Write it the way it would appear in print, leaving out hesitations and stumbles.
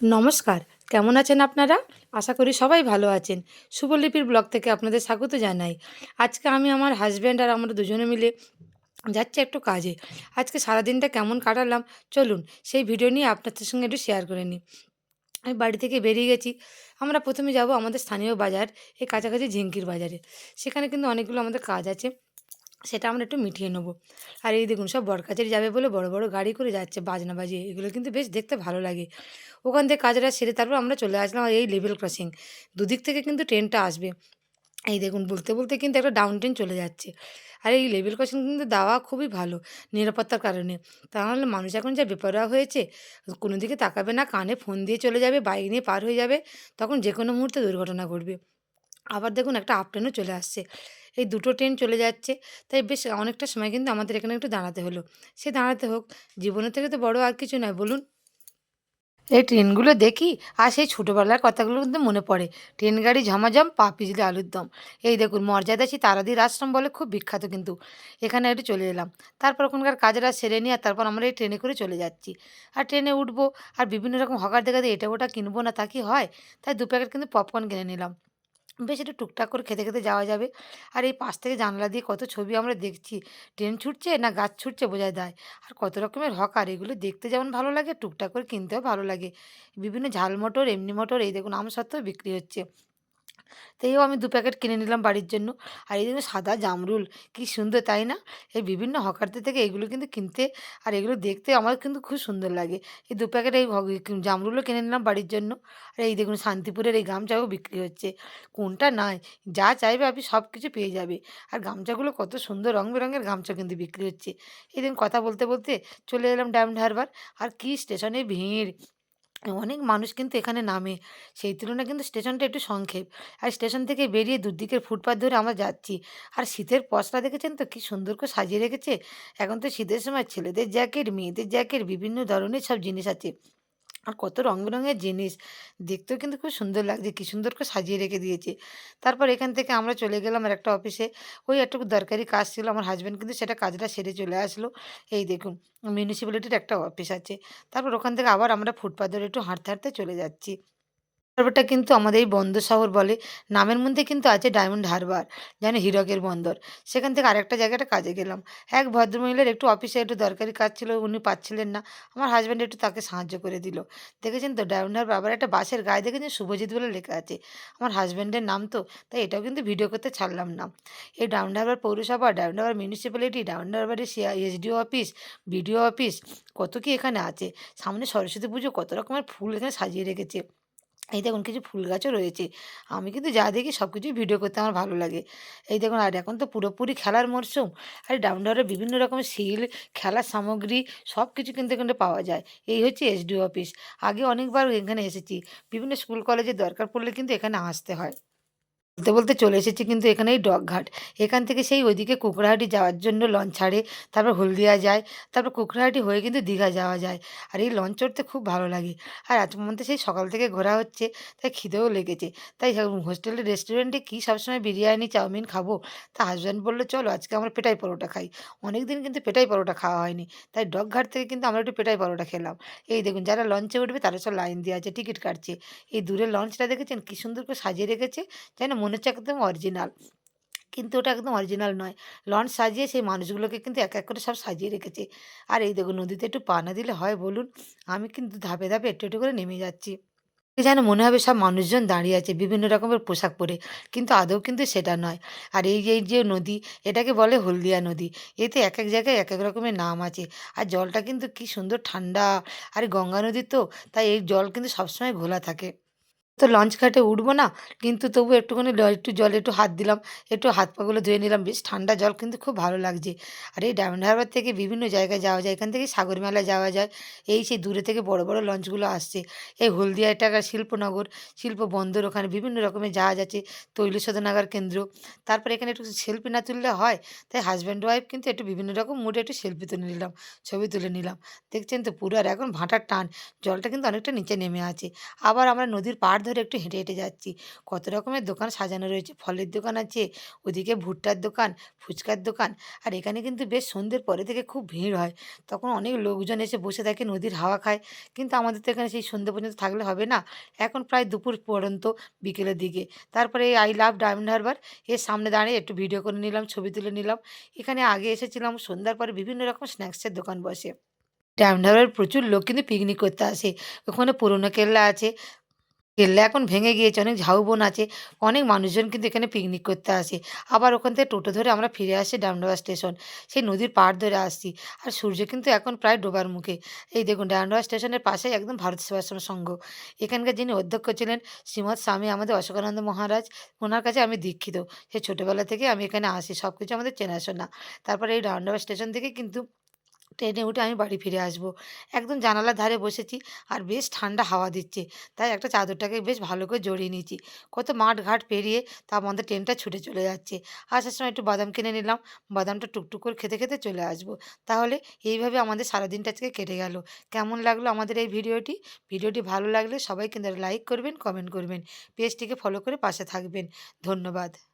নমস্কার, কেমন আছেন আপনারা? আশা করি সবাই ভালো আছেন। শুভলিপির ব্লগ থেকে আপনাদের স্বাগত জানাই। আজকে আমি আমার হাসব্যান্ড আর আমরা দুজনে মিলে যাচ্ছি একটু কাজে। আজকে সারাদিনটা কেমন কাটালাম চলুন সেই ভিডিও নিয়ে আপনাদের সঙ্গে একটু শেয়ার করে নিই। আমি বাড়ি থেকে বেরিয়ে গেছি। আমরা ১ম এ যাবো আমাদের স্থানীয় বাজার, এই কাছাকাছি ঝিঙ্কির বাজারে। সেখানে কিন্তু অনেকগুলো আমাদের কাজ আছে। সেটা আমরা একটু মিটিয়ে নেবো। আর এই দেখুন সব বরযাত্রী যাবে বলে বড়, বড় গাড়ি করে যাচ্ছে বাজনা বাজিয়ে। এগুলো কিন্তু বেশ দেখতে ভালো লাগে। ওখান থেকে কাজটা সেরে তারপর আমরা চলে আসলাম এই লেভেল ক্রসিং। দুদিক থেকে কিন্তু ট্রেনটা আসবে। এই দেখুন বলতে, বলতে কিন্তু একটা ডাউন ট্রেন চলে যাচ্ছে। আর এই লেভেল ক্রসিং কিন্তু দেওয়া খুবই ভালো নিরাপত্তার কারণে। তা নাহলে মানুষ এখন যা বেপরোয়া হয়েছে, কোনো দিকে তাকাবে না, কানে ফোন দিয়ে চলে যাবে, বাইক নিয়ে পার হয়ে যাবে। তখন যেকোনো মুহূর্তে দুর্ঘটনা ঘটবে। আবার দেখুন একটা আপ ট্রেনও চলে আসছে। এই দুটো ট্রেন চলে যাচ্ছে। তাই বেশ অনেকটা সময় কিন্তু আমাদের এখানে একটু দাঁড়াতে হলো। সে দাঁড়াতে হোক, জীবনের থেকে তো বড় আর কিছু নয় বলুন? এই ট্রেনগুলো দেখি আর সেই ছোটোবেলার কথাগুলো কিন্তু মনে পড়ে। ট্রেন গাড়ি ঝমাঝম, পা পিছলে আলুর দম। এই দেখুন মর্যাদাসী তারাদির আশ্রম বলে খুব বিখ্যাত কিন্তু। এখানে একটু চলে এলাম। তারপর ওখানকার কাজটা সেরে নিয়ে আর তারপর আমরা এই ট্রেনে করে চলে যাচ্ছি। আর ট্রেনে উঠবো আর বিভিন্ন রকম হকার দেখাতে এটা ওটা কিনবো না তা কি হয়? তাই ২ প্যাকেট কিন্তু পপকর্ন কিনে নিলাম। বেশ একটু টুকটাক করে খেতে, খেতে যাওয়া যাবে। আর এই পাশ থেকে জানালা দিয়ে কত ছবি আমরা দেখছি। ট্রেন ছুটছে না গাছ ছুটছে বোঝাই দায়। আর কত রকমের হকার এগুলো দেখতে যেমন ভালো লাগে টুকটাক করে কিনতেও ভালো লাগে। বিভিন্ন ঝাল মটর, এমনি মটর এই দেখুন আমসত্ত্বও বিক্রি হচ্ছে। তো এও আমি ২ প্যাকেট কিনে নিলাম বাড়ির জন্য। আর এই দেখুন সাদা জামরুল কি সুন্দর তাই না? এই বিভিন্ন হকারদের থেকে এগুলো কিন্তু কিনতে আর এগুলো দেখতে আমার কিন্তু খুব সুন্দর লাগে। এই ২ প্যাকেট এই জামরুলও কিনে নিলাম বাড়ির জন্য। আর এই দেখুন শান্তিপুরের এই গামছাও বিক্রি হচ্ছে। কোনটা নাই, যা চাইবে আপনি সব কিছু পেয়ে যাবে। আর গামছাগুলো কত সুন্দর রং বেরঙের গামছা কিন্তু বিক্রি হচ্ছে। এদিন কথা বলতে, বলতে চলে এলাম ডায়মন্ড হারবার। আর কি স্টেশনে ভিড়! অনেক মানুষ কিন্তু এখানে নামে। সেই তুলনায় কিন্তু স্টেশনটা একটু সংক্ষেপ। আর স্টেশন থেকে বেরিয়ে দুদিকের ফুটপাত ধরে আমরা যাচ্ছি। আর শীতের পসরা দেখেছেন তো কি সুন্দর করে সাজিয়ে রেখেছে। এখন তো শীতের সময় ছেলেদের জ্যাকেট, মেয়েদের জ্যাকেট বিভিন্ন ধরনের সব জিনিস আছে। আর কত রং বেরঙের জিনিস। দেখতেও কিন্তু খুব সুন্দর লাগছে। কি সুন্দর করে সাজিয়ে রেখে দিয়েছে। তারপর এখান থেকে আমরা চলে গেলাম আরেকটা অফিসে। ওই একটু দরকারি কাজ ছিল। আমার হাসব্যান্ড কিন্তু সেটা কাজটা সেরে চলে আসলো। এই দেখুন মিউনিসিপ্যালিটির একটা অফিস আছে। তারপর ওখান থেকে আবার আমরা ফুটপাত ধরে একটু হাঁটতে, হাঁটতে চলে যাচ্ছি। হারবারটা কিন্তু আমাদের এই বন্দর শহর বলে। নামের মধ্যে কিন্তু আছে ডায়মন্ড হারবার। যেন হীরকের বন্দর। সেখান থেকে আরেকটা জায়গাটা কাজে গেলাম। এক ভদ্রমহিলার একটু অফিসে একটু দরকারি কাজ ছিল, উনি পাচ্ছিলেন না। আমার হাসব্যান্ড একটু তাকে সাহায্য করে দিল। দেখেছেন তো ডায়মন্ড হারবার আবার একটা বাসের গায়ে দেখেছেন শুভজিৎ বলে লেখা আছে। আমার হাসব্যান্ডের নাম তো, তাই এটাও কিন্তু ভিডিও করতে ছাড়লাম না। এই ডায়মন্ড হারবার পৌরসভা, ডায়মন্ড হারবার মিউনিসিপ্যালিটি, ডায়মন্ড হারবারের এসডিও অফিস, বিডিও অফিস কত কি এখানে আছে। সামনে সরস্বতী পুজো কত রকমের ফুল এখানে সাজিয়ে রেখেছে। এই দেখুন কিছু ফুল গাছও রয়েছে। আমি কিন্তু যা দেখি সবকিছুই ভিডিও করতে আমার ভালো লাগে। এই দেখুন আর এখন তো পুরোপুরি খেলার মরশুম। আর ডাউন টাউনে বিভিন্ন রকমের শিল, খেলার সামগ্রী সবকিছু কিন্তু এখানে পাওয়া যায়। এই হচ্ছে এসডিও অফিস। আগে অনেকবার এখানে এসেছি। বিভিন্ন স্কুল কলেজের দরকার পড়লে কিন্তু এখানে আসতে হয়। বলতে, বলতে চলে এসেছি কিন্তু এখানে এই ডকঘাট। এখান থেকে সেই ওইদিকে কুকড়াহাটি যাওয়ার জন্য লঞ্চ ছাড়ে। তারপর হলদিয়া যায়। তারপর কুকড়াহাটি হয়ে কিন্তু দীঘা যাওয়া যায়। আর এই লঞ্চ চড়তে খুব ভালো লাগে। আর আজ পর্যন্ত সেই সকাল থেকে ঘোরা হচ্ছে, তাই খিদেও লেগেছে। তাই হোস্টেলের রেস্টুরেন্টে কি সবসময় বিরিয়ানি, চাউমিন খাবো? তা হাসব্যান্ড বলল, "চলো আজকে আমরা পেটাই পরোটা খাই।" অনেকদিন কিন্তু পেটাই পরোটা খাওয়া হয়নি। তাই ডকঘাট থেকে কিন্তু আমরা একটু পেটাই পরোটা খেলাম। এই দেখুন যারা লঞ্চে উঠবে তারা সব লাইন দিয়ে আছে, টিকিট কাটছে। এই দূরের লঞ্চটা দেখেছেন কি সুন্দর করে সাজিয়ে রেখেছে? যেন মনে হচ্ছে একদম অরিজিনাল। কিন্তু ওটা একদম অরিজিনাল নয়। লঞ্চ সাজিয়ে সেই মানুষগুলোকে কিন্তু এক, এক করে সব সাজিয়ে রেখেছে। আর এই দেখুন নদীতে একটু পা না দিলে হয় বলুন? আমি কিন্তু ধাপে, ধাপে একটু, একটু করে নেমে যাচ্ছি। যেন মনে হবে সব মানুষজন দাঁড়িয়ে আছে বিভিন্ন রকমের পোশাক পরে। কিন্তু আদৌ কিন্তু সেটা নয়। আর এই যে নদী এটাকে বলে হলদিয়া নদী। এতে এক, এক জায়গায় এক, এক রকমের নাম আছে। আর জলটা কিন্তু কি সুন্দর ঠান্ডা। আর গঙ্গা নদী তো তাই এই জল কিন্তু সবসময় ঘোলা থাকে। তো লঞ্চ ঘাটে উঠবো না, কিন্তু তবু একটুখানি একটু জলে একটু হাত দিলাম, একটু হাত পাগুলো ধুয়ে নিলাম। বেশ ঠান্ডা জল কিন্তু খুব ভালো লাগছে। আর এই ডায়মন্ড হারবার থেকে বিভিন্ন জায়গায় যাওয়া যায়। এখান থেকে সাগর মেলায় যাওয়া যায়। এই সেই দূরে থেকে বড়, বড় লঞ্চগুলো আসছে। এই হলদিয়া এটা একটা শিল্পনগর, শিল্প বন্দর ওখানে বিভিন্ন রকমের জাহাজ আছে, তৈল শোধনাগার কেন্দ্র। তারপরে এখানে একটু সেলফি না তুললে হয়। তাই হাসব্যান্ড ওয়াইফ কিন্তু একটু বিভিন্ন রকম মুডে একটু সেলফি তুলে নিলাম, ছবি তুলে নিলাম। দেখছেন তো পুরো আর এখন ভাটার টান। জলটা কিন্তু অনেকটা নিচে নেমে আছে। আবার আমরা নদীর পাড় ধরে একটু হেঁটে হেঁটে যাচ্ছি। কত রকমের দোকান সাজানো রয়েছে, ফলের দোকান আছে, ওদিকে ভুট্টার দোকান, ফুচকার দোকান। আর এখানে কিন্তু বেশ সন্ধ্যের পরে থেকে খুব ভিড় হয়। তখন অনেক লোকজন এসে বসে থাকে, নদীর হাওয়া খায়। কিন্তু আমাদের তো এখানে সেই সন্ধ্যে পর্যন্ত থাকলে হবে না। এখন প্রায় দুপুর পর্যন্ত, বিকেলের দিকে। তারপরে এই আই লাভ ডায়মন্ড হারবার এর সামনে দাঁড়িয়ে একটু ভিডিও করে নিলাম, ছবি তুলে নিলাম। এখানে আগে এসেছিলাম, সন্ধ্যার পরে বিভিন্ন রকম স্ন্যাক্সের দোকান বসে। ডায়মন্ড হারবারে প্রচুর লোক কিন্তু পিকনিক করতে আসে। ওখানে পুরনো কেল্লা আছে। কেল্লা এখন ভেঙে গিয়েছে, অনেক ঝাউবন আছে। অনেক মানুষজন কিন্তু এখানে পিকনিক করতে আসে। আবার ওখান থেকে টোটো ধরে আমরা ফিরে আসি ডায়মন্ড স্টেশন। সেই নদীর পাড় ধরে আসছি। আর সূর্য কিন্তু এখন প্রায় ডোবার মুখে। এই দেখুন ডায়মন্ড স্টেশনের পাশেই একদম ভারত সেবাশ্রম সংঘ। এখানকার যিনি অধ্যক্ষ ছিলেন শ্রীমৎ স্বামী আমাদের অশোকানন্দ মহারাজ, ওনার কাছে আমি দীক্ষিত। সেই ছোটোবেলা থেকে আমি এখানে আসি। সবকিছু আমাদের চেনাশোনা। তারপরে এই ডায়মন্ড স্টেশন থেকে কিন্তু ট্রেনে উঠে আমি বাড়ি ফিরে আসবো। একদম জানালার ধারে বসেছি আর বেশ ঠান্ডা হাওয়া দিচ্ছে। তাই একটা চাদরটাকে বেশ ভালো করে জড়িয়ে নিয়েছি। কত মাঠ ঘাট পেরিয়ে তার মধ্যে ট্রেনটা ছুটে চলে যাচ্ছে। আসার সময় একটু বাদাম কিনে নিলাম। বাদামটা টুকটুক করে খেতে, খেতে চলে আসবো। তাহলে এইভাবে আমাদের সারাদিনটা আজকে কেটে গেল। কেমন লাগলো আমাদের এই ভিডিওটি? ভিডিওটি ভালো লাগলে সবাই কিন্তু লাইক করবেন, কমেন্ট করবেন। পেজটিকে ফলো করে পাশে থাকবেন। ধন্যবাদ।